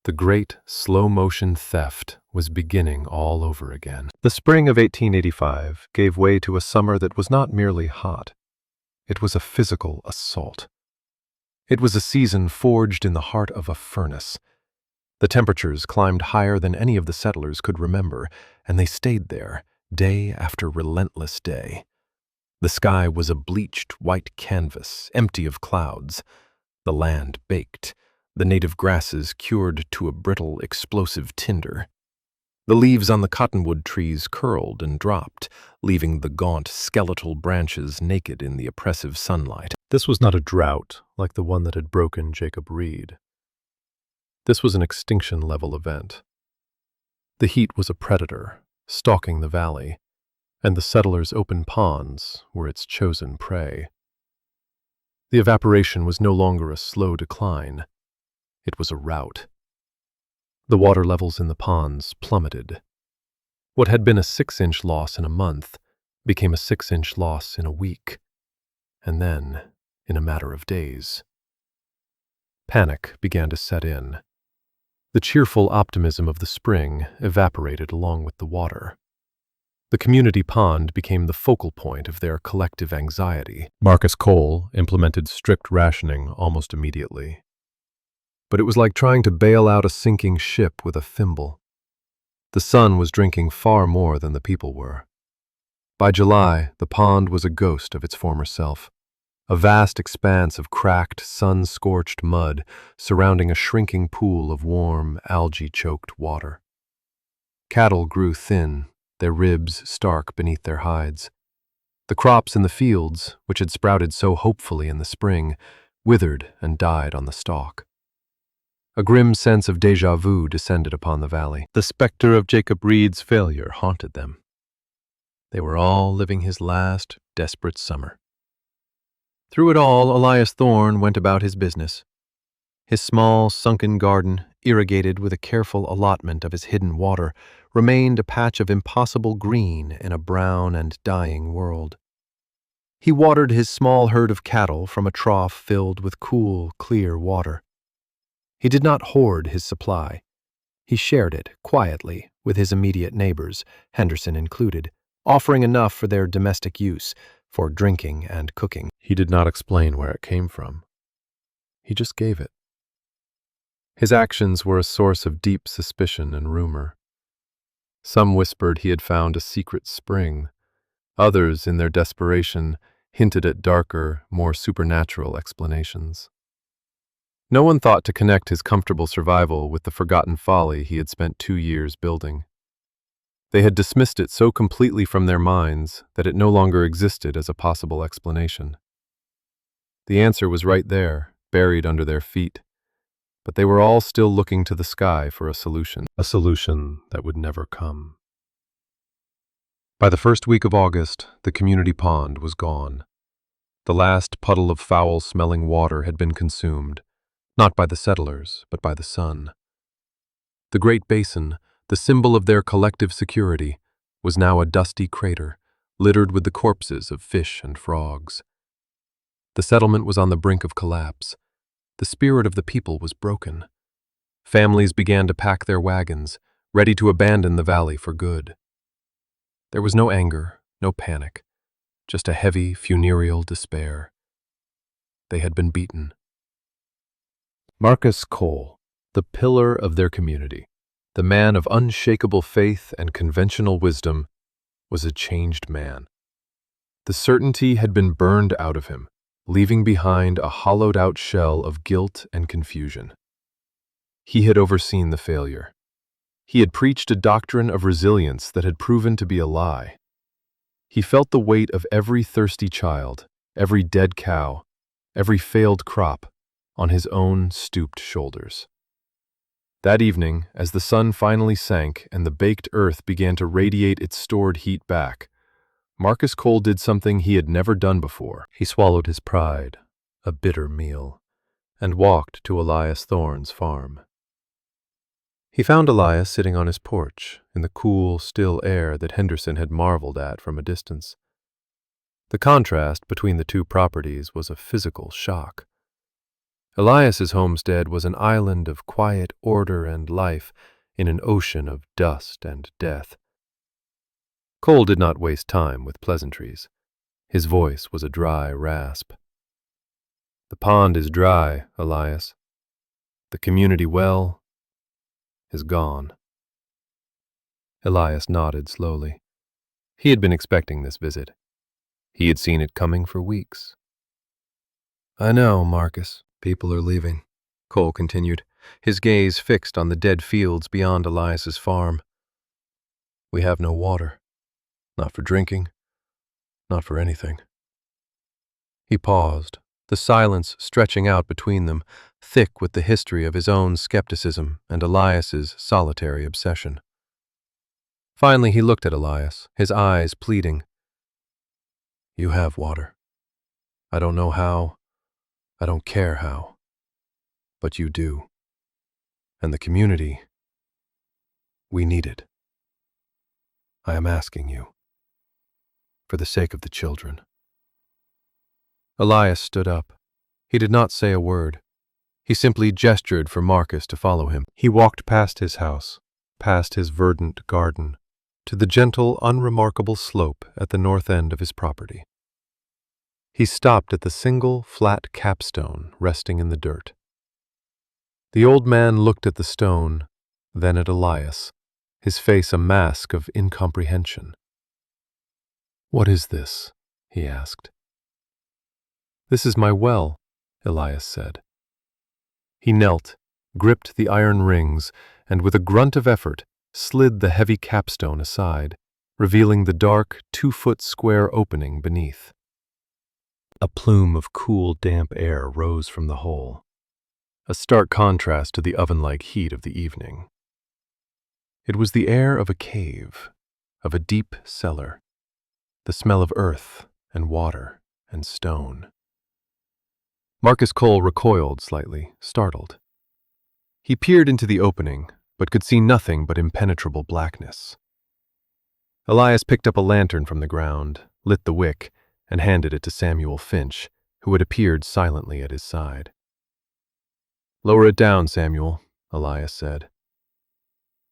The great slow-motion theft was beginning all over again. The spring of 1885 gave way to a summer that was not merely hot. It was a physical assault. It was a season forged in the heart of a furnace. The temperatures climbed higher than any of the settlers could remember, and they stayed there, day after relentless day. The sky was a bleached white canvas, empty of clouds. The land baked, the native grasses cured to a brittle, explosive tinder. The leaves on the cottonwood trees curled and dropped, leaving the gaunt, skeletal branches naked in the oppressive sunlight. This was not a drought like the one that had broken Jacob Reed. This was an extinction-level event. The heat was a predator, stalking the valley, and the settlers' open ponds were its chosen prey. The evaporation was no longer a slow decline. It was a rout. The water levels in the ponds plummeted. What had been a 6-inch loss in a month became a 6-inch loss in a week, and then in a matter of days. Panic began to set in. The cheerful optimism of the spring evaporated along with the water. The community pond became the focal point of their collective anxiety. Marcus Cole implemented strict rationing almost immediately. But it was like trying to bail out a sinking ship with a thimble. The sun was drinking far more than the people were. By July, the pond was a ghost of its former self, a vast expanse of cracked, sun-scorched mud surrounding a shrinking pool of warm, algae-choked water. Cattle grew thin, their ribs stark beneath their hides. The crops in the fields, which had sprouted so hopefully in the spring, withered and died on the stalk. A grim sense of déjà vu descended upon the valley. The specter of Jacob Reed's failure haunted them. They were all living his last, desperate summer. Through it all, Elias Thorne went about his business. His small, sunken garden, irrigated with a careful allotment of his hidden water, remained a patch of impossible green in a brown and dying world. He watered his small herd of cattle from a trough filled with cool, clear water. He did not hoard his supply. He shared it, quietly, with his immediate neighbors, Henderson included, offering enough for their domestic use, for drinking and cooking. He did not explain where it came from. He just gave it. His actions were a source of deep suspicion and rumor. Some whispered he had found a secret spring. Others, in their desperation, hinted at darker, more supernatural explanations. No one thought to connect his comfortable survival with the forgotten folly he had spent 2 years building. They had dismissed it so completely from their minds that it no longer existed as a possible explanation. The answer was right there, buried under their feet, but they were all still looking to the sky for a solution that would never come. By the first week of August, the community pond was gone. The last puddle of foul-smelling water had been consumed, not by the settlers, but by the sun. The Great Basin, the symbol of their collective security, was now a dusty crater, littered with the corpses of fish and frogs. The settlement was on the brink of collapse. The spirit of the people was broken. Families began to pack their wagons, ready to abandon the valley for good. There was no anger, no panic, just a heavy, funereal despair. They had been beaten. Marcus Cole, the pillar of their community, the man of unshakable faith and conventional wisdom, was a changed man. The certainty had been burned out of him, leaving behind a hollowed-out shell of guilt and confusion. He had overseen the failure. He had preached a doctrine of resilience that had proven to be a lie. He felt the weight of every thirsty child, every dead cow, every failed crop, on his own stooped shoulders. That evening, as the sun finally sank and the baked earth began to radiate its stored heat back, Marcus Cole did something he had never done before. He swallowed his pride, a bitter meal, and walked to Elias Thorne's farm. He found Elias sitting on his porch, in the cool, still air that Henderson had marveled at from a distance. The contrast between the two properties was a physical shock. Elias's homestead was an island of quiet order and life in an ocean of dust and death. Cole did not waste time with pleasantries. His voice was a dry rasp. "The pond is dry, Elias. The community well is gone." Elias nodded slowly. He had been expecting this visit. He had seen it coming for weeks. "I know, Marcus. People are leaving," Cole continued, his gaze fixed on the dead fields beyond Elias's farm. "We have no water. Not for drinking. Not for anything." He paused, the silence stretching out between them, thick with the history of his own skepticism and Elias's solitary obsession. Finally he looked at Elias, his eyes pleading. "You have water. I don't know how. I don't care how. But you do. And the community, we need it. I am asking you. For the sake of the children." Elias stood up. He did not say a word. He simply gestured for Marcus to follow him. He walked past his house, past his verdant garden, to the gentle, unremarkable slope at the north end of his property. He stopped at the single, flat capstone resting in the dirt. The old man looked at the stone, then at Elias, his face a mask of incomprehension. "What is this?" he asked. "This is my well," Elias said. He knelt, gripped the iron rings, and with a grunt of effort, slid the heavy capstone aside, revealing the dark, 2-foot square opening beneath. A plume of cool, damp air rose from the hole, a stark contrast to the oven-like heat of the evening. It was the air of a cave, of a deep cellar, the smell of earth and water and stone. Marcus Cole recoiled slightly, startled. He peered into the opening, but could see nothing but impenetrable blackness. Elias picked up a lantern from the ground, lit the wick, and handed it to Samuel Finch, who had appeared silently at his side. "Lower it down, Samuel," Elias said.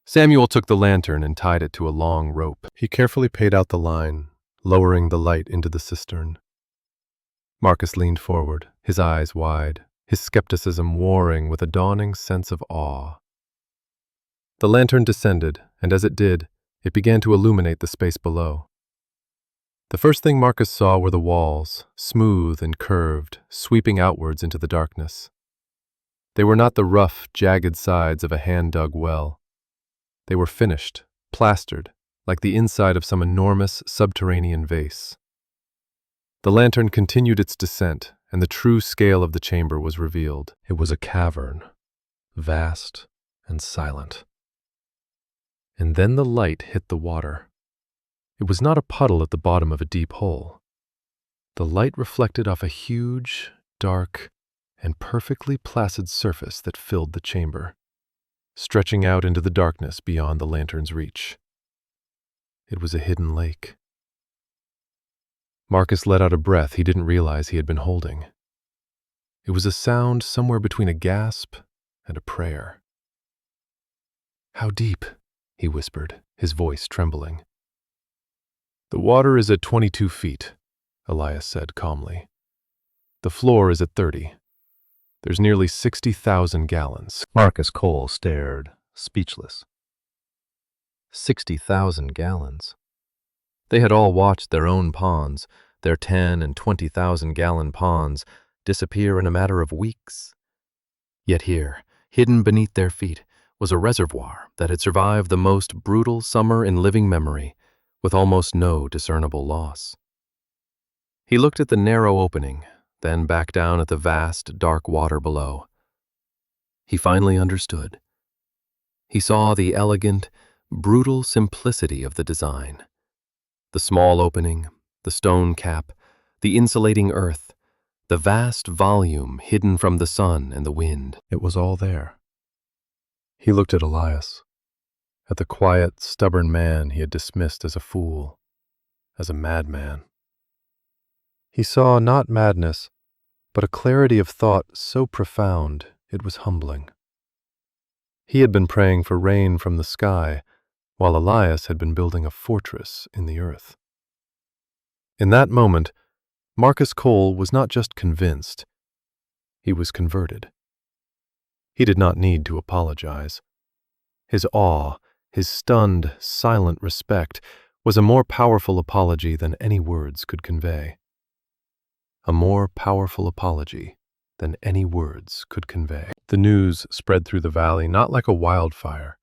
Samuel took the lantern and tied it to a long rope. He carefully paid out the line, lowering the light into the cistern. Marcus leaned forward, his eyes wide, his skepticism warring with a dawning sense of awe. The lantern descended, and as it did, it began to illuminate the space below. The first thing Marcus saw were the walls, smooth and curved, sweeping outwards into the darkness. They were not the rough, jagged sides of a hand-dug well. They were finished, plastered, like the inside of some enormous subterranean vase. The lantern continued its descent, and the true scale of the chamber was revealed. It was a cavern, vast and silent. And then the light hit the water. It was not a puddle at the bottom of a deep hole. The light reflected off a huge, dark, and perfectly placid surface that filled the chamber, stretching out into the darkness beyond the lantern's reach. It was a hidden lake. Marcus let out a breath he didn't realize he had been holding. It was a sound somewhere between a gasp and a prayer. "How deep?" he whispered, his voice trembling. "The water is at 22 feet, Elias said calmly. "The floor is at 30. There's nearly 60,000 gallons. Marcus Cole stared, speechless. 60,000 gallons. They had all watched their own ponds, their 10 and 20,000 gallon ponds, disappear in a matter of weeks. Yet here, hidden beneath their feet, was a reservoir that had survived the most brutal summer in living memory, with almost no discernible loss. He looked at the narrow opening, then back down at the vast, dark water below. He finally understood. He saw the elegant, brutal simplicity of the design. The small opening, the stone cap, the insulating earth, the vast volume hidden from the sun and the wind. It was all there. He looked at Elias, at the quiet, stubborn man he had dismissed as a fool, as a madman. He saw not madness, but a clarity of thought so profound it was humbling. He had been praying for rain from the sky, while Elias had been building a fortress in the earth. In that moment, Marcus Cole was not just convinced, he was converted. He did not need to apologize. His awe, his stunned, silent respect, was a more powerful apology than any words could convey. A more powerful apology than any words could convey. The news spread through the valley not like a wildfire,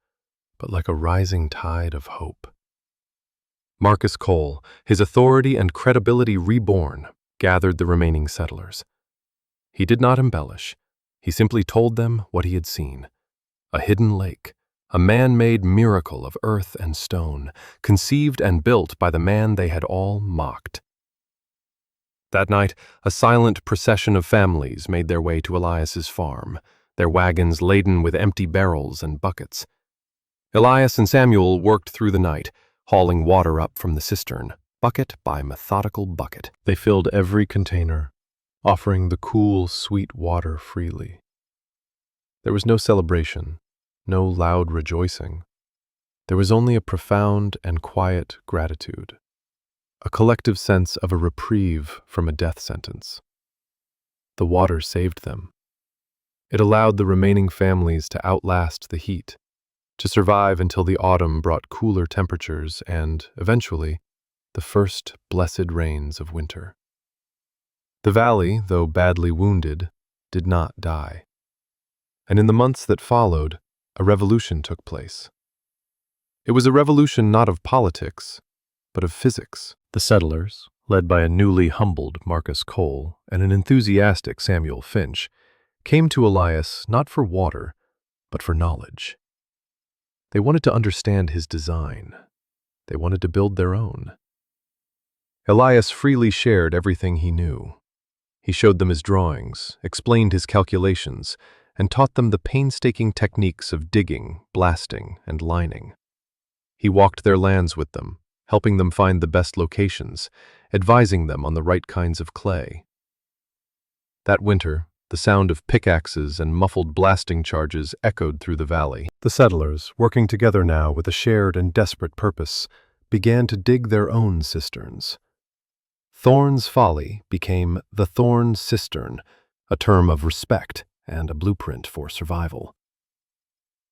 but like a rising tide of hope. Marcus Cole, his authority and credibility reborn, gathered the remaining settlers. He did not embellish. He simply told them what he had seen. A hidden lake, a man-made miracle of earth and stone, conceived and built by the man they had all mocked. That night, a silent procession of families made their way to Elias's farm, their wagons laden with empty barrels and buckets. Elias and Samuel worked through the night, hauling water up from the cistern, bucket by methodical bucket. They filled every container, offering the cool, sweet water freely. There was no celebration, no loud rejoicing. There was only a profound and quiet gratitude, a collective sense of a reprieve from a death sentence. The water saved them. It allowed the remaining families to outlast the heat, to survive until the autumn brought cooler temperatures and, eventually, the first blessed rains of winter. The valley, though badly wounded, did not die. And in the months that followed, a revolution took place. It was a revolution not of politics, but of physics. The settlers, led by a newly humbled Marcus Cole and an enthusiastic Samuel Finch, came to Elias not for water, but for knowledge. They wanted to understand his design. They wanted to build their own. Elias freely shared everything he knew. He showed them his drawings, explained his calculations, and taught them the painstaking techniques of digging, blasting, and lining. He walked their lands with them, helping them find the best locations, advising them on the right kinds of clay. That winter, the sound of pickaxes and muffled blasting charges echoed through the valley. The settlers, working together now with a shared and desperate purpose, began to dig their own cisterns. Thorn's Folly became the Thorn Cistern, a term of respect and a blueprint for survival.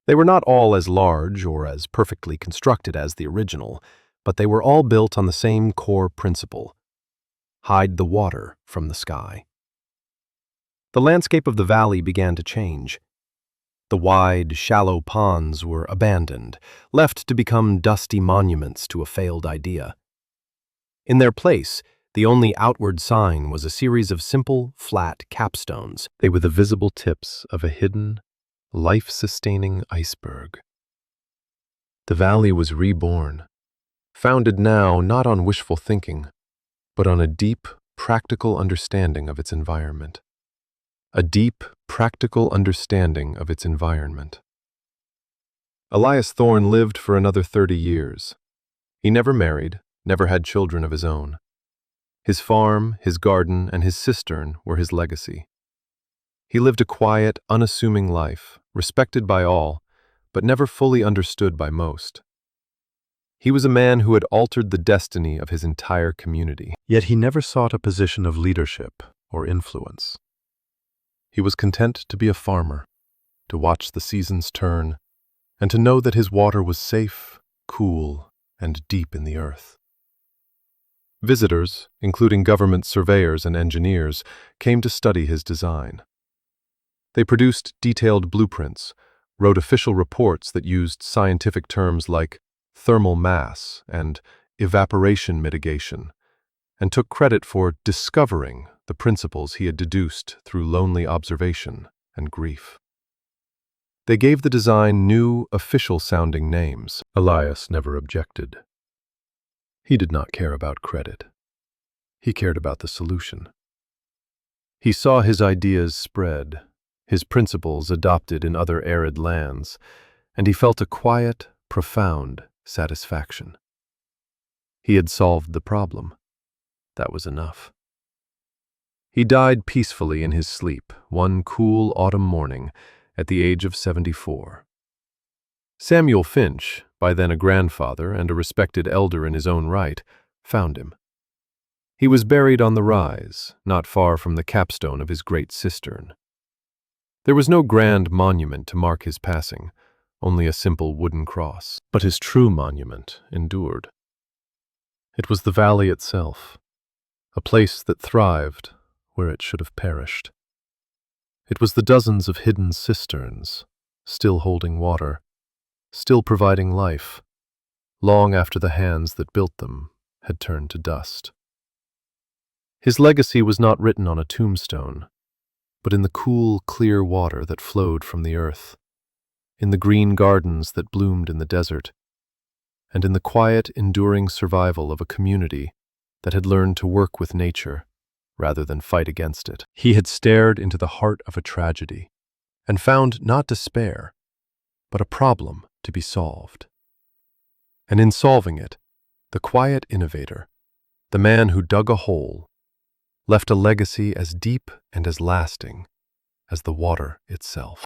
They were not all as large or as perfectly constructed as the original, but they were all built on the same core principle: hide the water from the sky. The landscape of the valley began to change. The wide, shallow ponds were abandoned, left to become dusty monuments to a failed idea. In their place, the only outward sign was a series of simple, flat capstones. They were the visible tips of a hidden, life-sustaining iceberg. The valley was reborn, founded now not on wishful thinking, but on a deep, practical understanding of its environment. A deep, practical understanding of its environment. Elias Thorne lived for another 30 years. He never married, never had children of his own. His farm, his garden, and his cistern were his legacy. He lived a quiet, unassuming life, respected by all, but never fully understood by most. He was a man who had altered the destiny of his entire community. Yet he never sought a position of leadership or influence. He was content to be a farmer, to watch the seasons turn, and to know that his water was safe, cool, and deep in the earth. Visitors, including government surveyors and engineers, came to study his design. They produced detailed blueprints, wrote official reports that used scientific terms like thermal mass and evaporation mitigation, and took credit for discovering the principles he had deduced through lonely observation and grief. They gave the design new, official-sounding names. Elias never objected. He did not care about credit. He cared about the solution. He saw his ideas spread, his principles adopted in other arid lands, and he felt a quiet, profound satisfaction. He had solved the problem. That was enough. He died peacefully in his sleep one cool autumn morning at the age of 74. Samuel Finch, by then a grandfather and a respected elder in his own right, found him. He was buried on the rise, not far from the capstone of his great cistern. There was no grand monument to mark his passing, only a simple wooden cross. But his true monument endured. It was the valley itself, a place that thrived where it should have perished. It was the dozens of hidden cisterns, still holding water, still providing life, long after the hands that built them had turned to dust. His legacy was not written on a tombstone, but in the cool, clear water that flowed from the earth, in the green gardens that bloomed in the desert, and in the quiet, enduring survival of a community that had learned to work with nature rather than fight against it. He had stared into the heart of a tragedy and found not despair, but a problem to be solved. And in solving it, the quiet innovator, the man who dug a hole, left a legacy as deep and as lasting as the water itself.